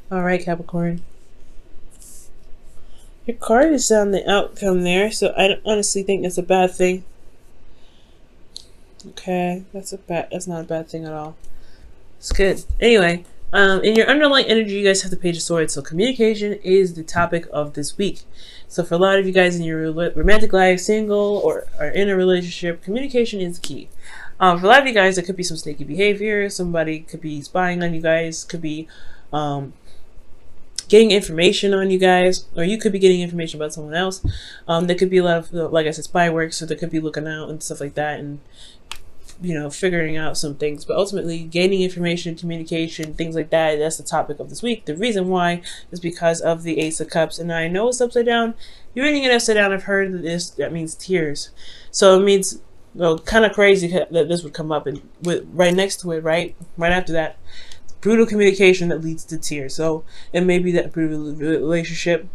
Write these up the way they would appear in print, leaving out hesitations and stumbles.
All right, Capricorn. Your card is on the outcome there, so I don't honestly think that's a bad thing. Okay, that's not a bad thing at all. It's good. Anyway, in your underlying energy, you guys have the Page of Swords. So communication is the topic of this week. So for a lot of you guys in your romantic life, single or are in a relationship, communication is the key. For a lot of you guys, it could be some sneaky behavior. Somebody could be spying on you guys. Could be getting information on you guys, or you could be getting information about someone else. There could be a lot of, like I said, spy work. So there could be looking out and stuff like that, and figuring out some things. But ultimately, gaining information, communication, things like that, that's the topic of this week. The reason why is because of the Ace of Cups. And I know it's upside down. You're reading it upside down. I've heard that means tears. So it means, well, kind of crazy that this would come up. And right next to it, right after that, brutal communication that leads to tears. So it may be that brutal relationship,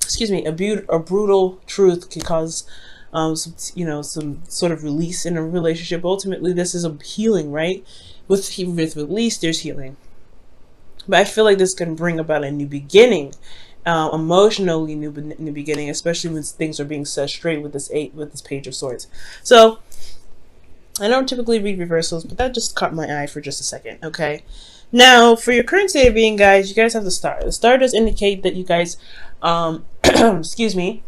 a brutal truth can cause some sort of release in a relationship. Ultimately, this is a healing, right? With release, there's healing. But I feel like this can bring about a new beginning, emotionally new beginning, especially when things are being set straight with this Page of Swords. So I don't typically read reversals, but that just caught my eye for just a second. Okay. Now, for your current state of being, guys, you guys have the Star. The Star does indicate that you guys, excuse me,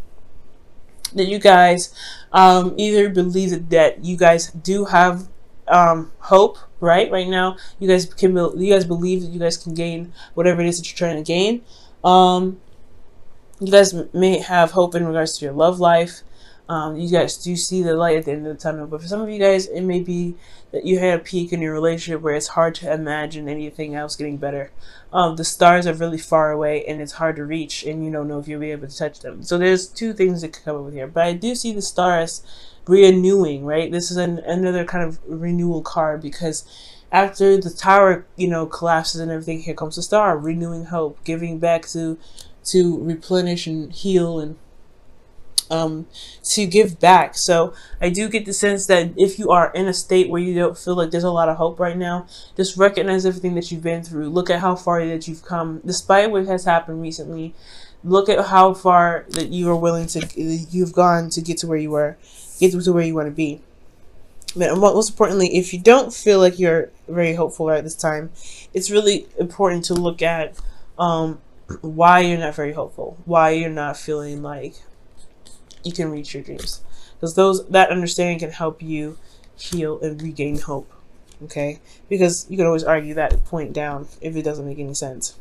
that you guys either believe that you guys do have hope, right now. You guys believe that you guys can gain whatever it is that you're trying to gain. You guys may have hope in regards to your love life. You guys do see the light at the end of the tunnel, but for some of you guys, it may be that you had a peak in your relationship where it's hard to imagine anything else getting better. The stars are really far away and it's hard to reach, and you don't know if you'll be able to touch them. So there's two things that could come up with here, but I do see the stars renewing, right? This is another kind of renewal card, because after the tower, collapses and everything, here comes the Star, renewing hope, giving back to replenish and heal, and to give back. So I do get the sense that if you are in a state where you don't feel like there's a lot of hope right now, just recognize everything that you've been through. Look at how far that you've come, despite what has happened recently. Look at how far that you are you've gone to get to where you want to be. But most importantly, if you don't feel like you're very hopeful at this time, it's really important to look at why you're not very hopeful, why you're not feeling like you can reach your dreams, because that understanding can help you heal and regain hope. Okay, because you can always argue that point down if it doesn't make any sense.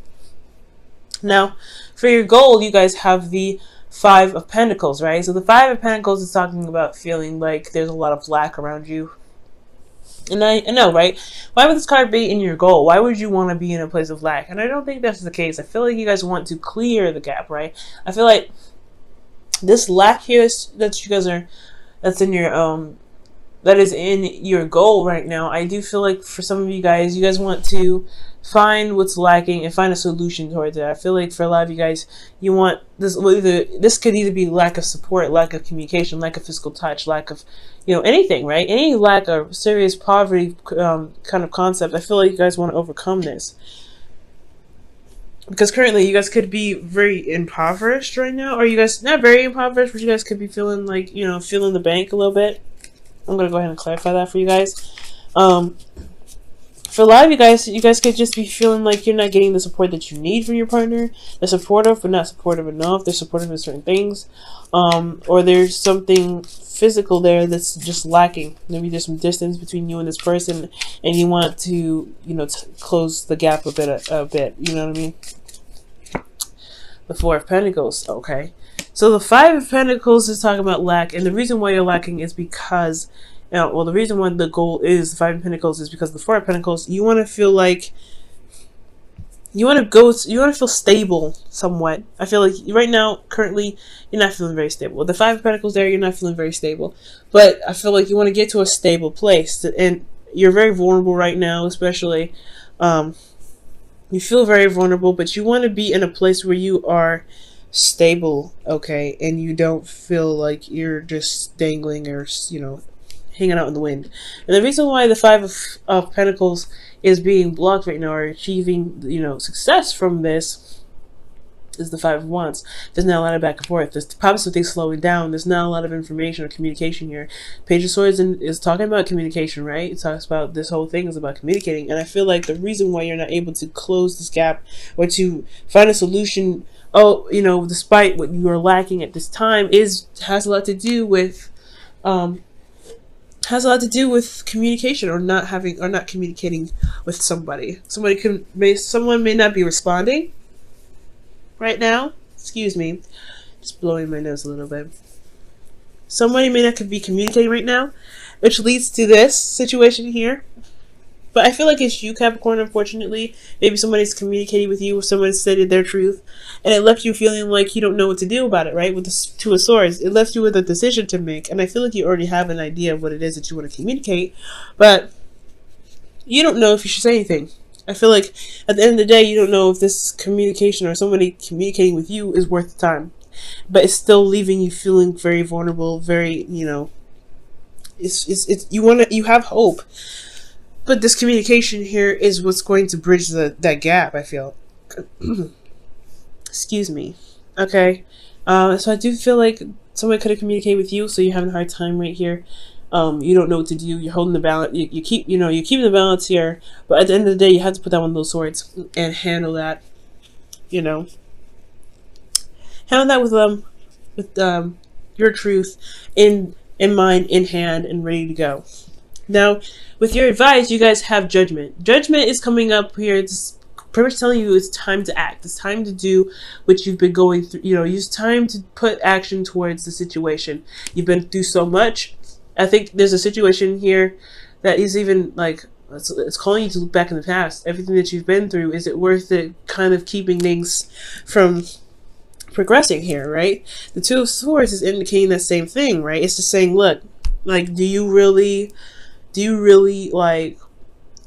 Now, for your goal, you guys have the Five of Pentacles, right? So the Five of Pentacles is talking about feeling like there's a lot of lack around you. And I know, right? Why would this card be in your goal? Why would you want to be in a place of lack? And I don't think that's the case. I feel like you guys want to clear the gap, right? I feel like this lack here that you guys that's in your that is in your goal right now. I do feel like for some of you guys want to find what's lacking and find a solution towards it. I feel like for a lot of you guys, you want this. This could either be lack of support, lack of communication, lack of physical touch, lack of anything, right? Any lack of serious poverty kind of concept. I feel like you guys want to overcome this, because currently you guys could be very impoverished right now, or you guys not very impoverished, but you guys could be feeling like feeling the bank a little bit. I'm gonna go ahead and clarify that for you guys. For a lot of you guys could just be feeling like you're not getting the support that you need from your partner. They're supportive, but not supportive enough. They're supportive in certain things, or there's something physical there that's just lacking. Maybe there's some distance between you and this person, and you want to close the gap a bit. You know what I mean? The Four of Pentacles. Okay, so the Five of Pentacles is talking about lack, and the reason why you're lacking is because the reason why the goal is the Five of Pentacles is because the Four of Pentacles, you want to feel like you want to feel stable somewhat. I feel like right now, currently, you're not feeling very stable. With the Five of Pentacles there, you're not feeling very stable. But I feel like you want to get to a stable place. And you're very vulnerable right now, especially. You feel very vulnerable, but you want to be in a place where you are stable, okay? And you don't feel like you're just dangling or, hanging out in the wind. And the reason why the Five of Pentacles is being blocked right now, or achieving, you know, success from this, is the Five of Wands. There's not a lot of back and forth. There's probably some things slowing down. There's not a lot of information or communication here. Page of Swords is talking about communication, right? It talks about, this whole thing is about communicating. And I feel like the reason why you're not able to close this gap or to find a solution, you know, despite what you are lacking at this time, has a lot to do with communication, or not communicating with somebody. Someone may not be responding right now. Excuse me, just blowing my nose a little bit. Somebody may not be communicating right now, which leads to this situation here. But I feel like it's you, Capricorn, unfortunately. Maybe somebody's communicating with you, or someone stated their truth, and it left you feeling like you don't know what to do about it, right? With the Two of Swords, it left you with a decision to make. And I feel like you already have an idea of what it is that you want to communicate, but you don't know if you should say anything. I feel like at the end of the day, you don't know if this communication or somebody communicating with you is worth the time. But it's still leaving you feeling very vulnerable, very, you know, you have hope. But this communication here is what's going to bridge that gap, I feel. Excuse me. Okay. So I do feel like somebody could have communicated with you, so you're having a hard time right here. You don't know what to do. You're holding the balance. You keep the balance here, but at the end of the day, you have to put down one of those swords and handle that. You know, handle that with your truth in mind, in hand, and ready to go. Now, with your advice, you guys have Judgment. Judgment is coming up here. It's pretty much telling you it's time to act. It's time to do what you've been going through. You know, it's time to put action towards the situation. You've been through so much. I think there's a situation here that is even like, it's calling you to look back in the past. Everything that you've been through, is it worth it kind of keeping things from progressing here, right? The Two of Swords is indicating that same thing, right? It's just saying, look, like, do you really like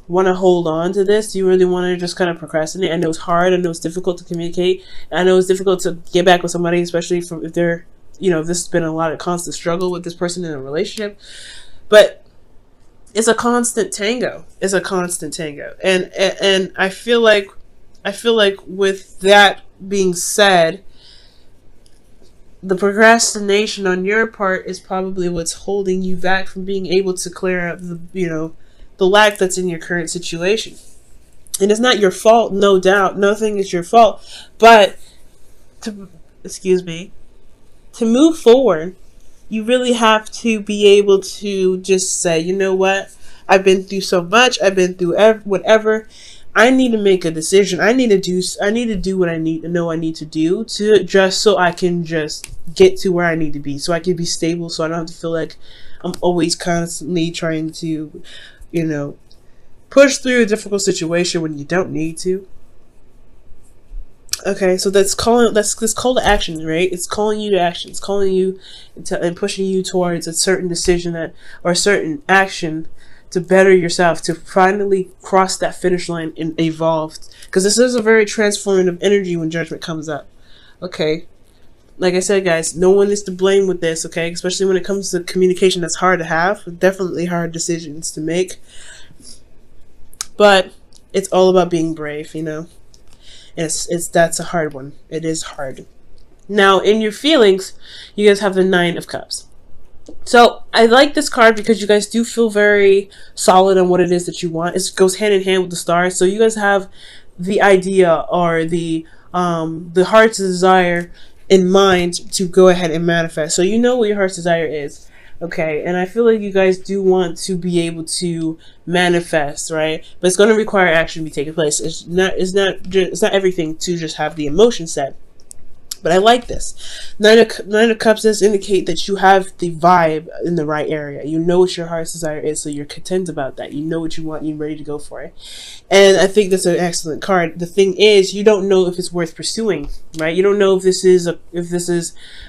want to hold on to this? Do you really want to just kind of procrastinate? I know it's hard. I know it's difficult to communicate. I know it's difficult to get back with somebody, especially if they're, you know, this has been a lot of constant struggle with this person in a relationship, but it's a constant tango. It's a constant tango. And I feel like with that being said, the procrastination on your part is probably what's holding you back from being able to clear up the lack that's in your current situation. And it's not your fault, no doubt. Nothing is your fault. But to move forward, you really have to be able to just say, you know what? I've been through so much. I've been through whatever. I need to make a decision. I need to do what I need to do to just so I can just get to where I need to be, so I can be stable, so I don't have to feel like I'm always constantly trying to, you know, push through a difficult situation when you don't need to. Okay, so that's this call to action, right? It's calling you to action. It's calling you and pushing you towards a certain decision or a certain action to better yourself, to finally cross that finish line and evolve. Because this is a very transformative energy when Judgment comes up. Okay, like I said, guys, no one is to blame with this. Okay, especially when it comes to communication, that's hard to have. Definitely hard decisions to make. But it's all about being brave, you know. That's a hard one. It is hard. Now, in your feelings, you guys have the Nine of Cups. So I like this card because you guys do feel very solid on what it is that you want. It goes hand in hand with the stars. So you guys have the idea or the heart's desire in mind to go ahead and manifest. So you know what your heart's desire is. Okay, and I feel like you guys do want to be able to manifest, right? But it's going to require action to be taking place. It's not everything to just have the emotion set. But I like this. Nine of Cups does indicate that you have the vibe in the right area. You know what your heart's desire is, so you're content about that. You know what you want, you're ready to go for it. And I think that's an excellent card. The thing is, you don't know if it's worth pursuing, right? You don't know if this is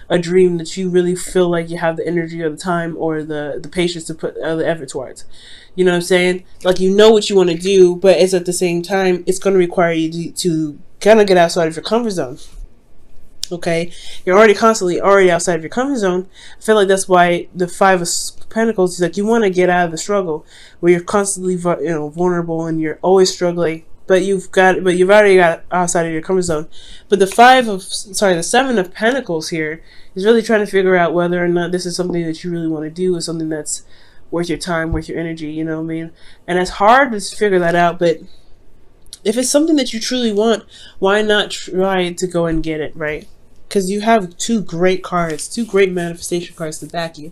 a dream that you really feel like you have the energy or the time or the patience to put the effort towards. You know what I'm saying? Like, you know what you want to do, but it's at the same time, it's going to require you to kind of get outside of your comfort zone. Okay, you're already constantly already outside of your comfort zone. I feel like that's why the Five of Pentacles is like you want to get out of the struggle where you're constantly vulnerable and you're always struggling. But you've already got outside of your comfort zone. But the Seven of Pentacles here is really trying to figure out whether or not this is something that you really want to do, or something that's worth your time, worth your energy. You know what I mean? And it's hard to figure that out, but if it's something that you truly want, why not try to go and get it, right? Because you have two great cards, two great manifestation cards to back you.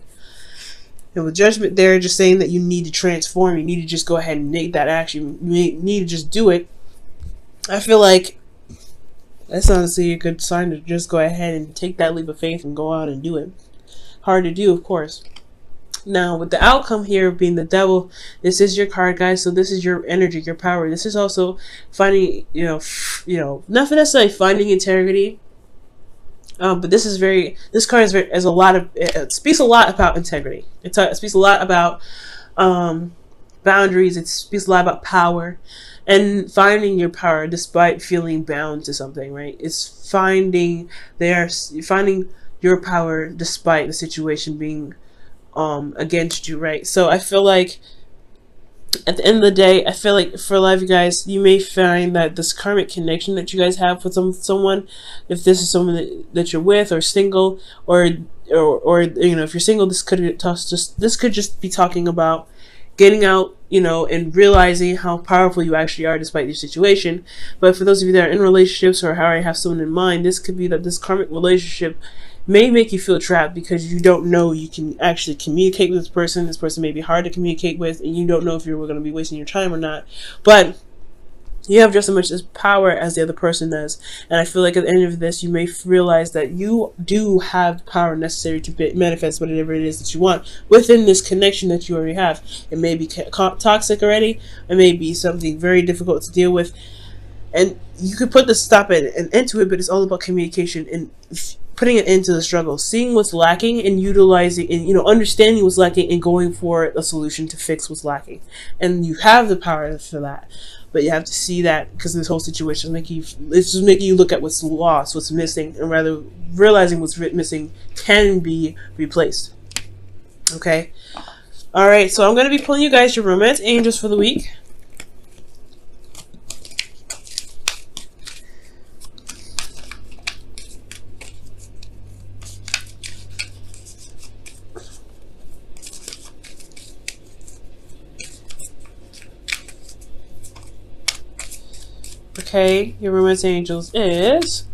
And with Judgment there, just saying that you need to transform, you need to just go ahead and make that action, you need to just do it. I feel like that's honestly a good sign to just go ahead and take that leap of faith and go out and do it. Hard to do, of course. Now, with the outcome here being the Devil, this is your card, guys. So this is your energy, your power. This is also finding, not necessarily finding integrity, but this card it speaks a lot about integrity. It speaks a lot about boundaries. It speaks a lot about power and finding your power despite feeling bound to something, right? It's finding your power despite the situation being against you, right? So I feel like at the end of the day, I feel like for a lot of you guys, you may find that this karmic connection that you guys have with someone, if this is someone that you're with or single, or if you're single, this could just be talking about getting out, and realizing how powerful you actually are despite your situation. But for those of you that are in relationships or already have someone in mind, this could be that this karmic relationship may make you feel trapped because you don't know you can actually communicate with this person. This person may be hard to communicate with, and you don't know if you're going to be wasting your time or not. But you have just as much power as the other person does. And I feel like at the end of this, you may realize that you do have the power necessary to manifest whatever it is that you want within this connection that you already have. It may be toxic already. It may be something very difficult to deal with. And you could put the stop and into it, but it's all about communication and putting it into the struggle, seeing what's lacking and utilizing and understanding what's lacking and going for a solution to fix what's lacking. And you have the power for that, but you have to see that, because this whole situation it's just making you look at what's lost, what's missing, and rather realizing what's missing can be replaced. Okay, all right. So I'm going to be pulling you guys your romance angels for the week. Okay, your romance angels is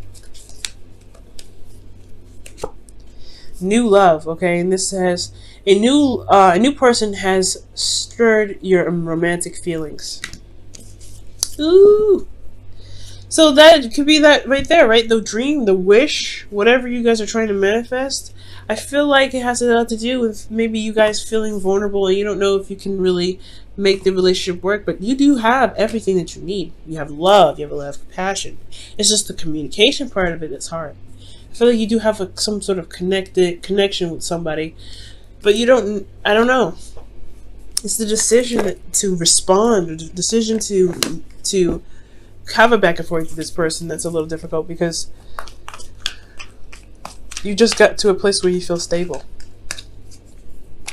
new love. Okay, and this says a new person has stirred your romantic feelings. Ooh, so that could be that right there, right? The dream, the wish, whatever you guys are trying to manifest. I feel like it has a lot to do with maybe you guys feeling vulnerable and you don't know if you can really make the relationship work, but you do have everything that you need. You have love, you have a lot of compassion. It's just the communication part of it that's hard. I feel like you do have some sort of connection with somebody, but I don't know. It's the decision to respond, or the decision to have a back and forth with this person that's a little difficult, because you just got to a place where you feel stable.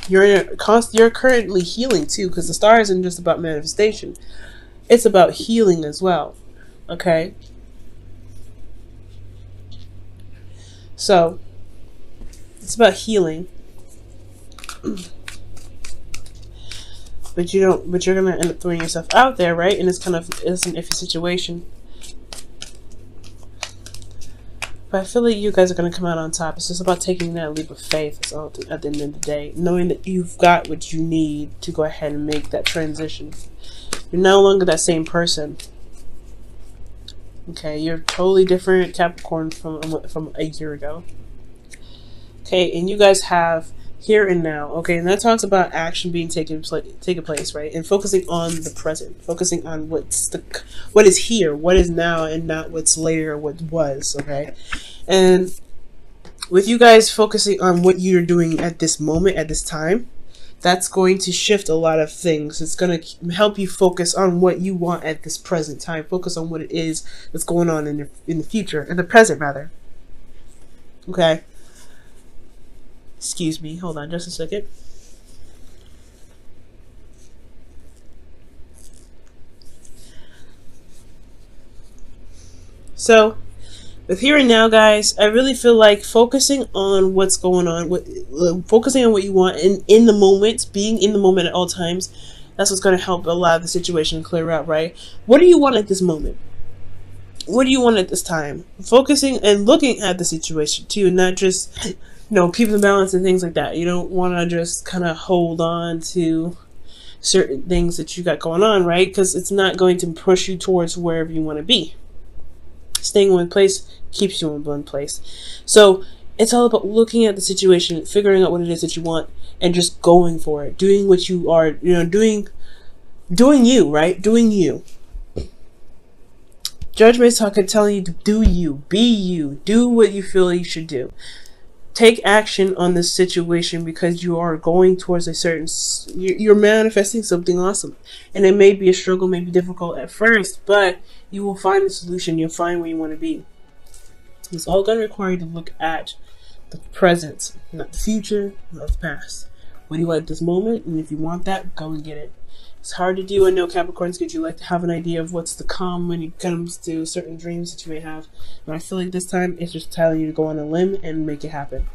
You're currently healing too, because the star isn't just about manifestation. It's about healing as well. Okay? So, it's about healing. But you're going to end up throwing yourself out there, right? And it's an iffy situation. But I feel like you guys are going to come out on top. It's just about taking that leap of faith at the end of the day. Knowing that you've got what you need to go ahead and make that transition. You're no longer that same person. Okay, you're totally different Capricorn from a year ago. Okay, and you guys have here and now. Okay, and that talks about action being taken place, right? And focusing on the present, focusing on what is here, what is now, and not what's later or what was. Okay, and with you guys focusing on what you're doing at this moment, at this time, that's going to shift a lot of things. It's going to help you focus on what you want at this present time. Focus on what it is that's going on in the future, in the present rather. Okay. Excuse me. Hold on just a second. So, with here and now, guys, I really feel like focusing on what's going on, focusing on what you want in the moment, being in the moment at all times, that's what's going to help a lot of the situation clear out, right? What do you want at this moment? What do you want at this time? Focusing and looking at the situation too, not just, keeping the balance and things like that. You don't want to just kind of hold on to certain things that you got going on, right? Because it's not going to push you towards wherever you want to be. Staying in one place keeps you in one place. So it's all about looking at the situation, figuring out what it is that you want, and just going for it. Doing what you are, doing you, right? Doing you. Judgment's telling you to do you, be you, do what you feel you should do. Take action on this situation because you are going towards a certain, you're manifesting something awesome. And it may be a struggle, may be difficult at first, but you will find the solution. You'll find where you want to be. It's all going to require you to look at the present, not the future, not the past. What do you want at this moment? And if you want that, go and get it. It's hard to do. I know Capricorns, because you like to have an idea of what's to come when it comes to certain dreams that you may have. But I feel like this time it's just telling you to go on a limb and make it happen.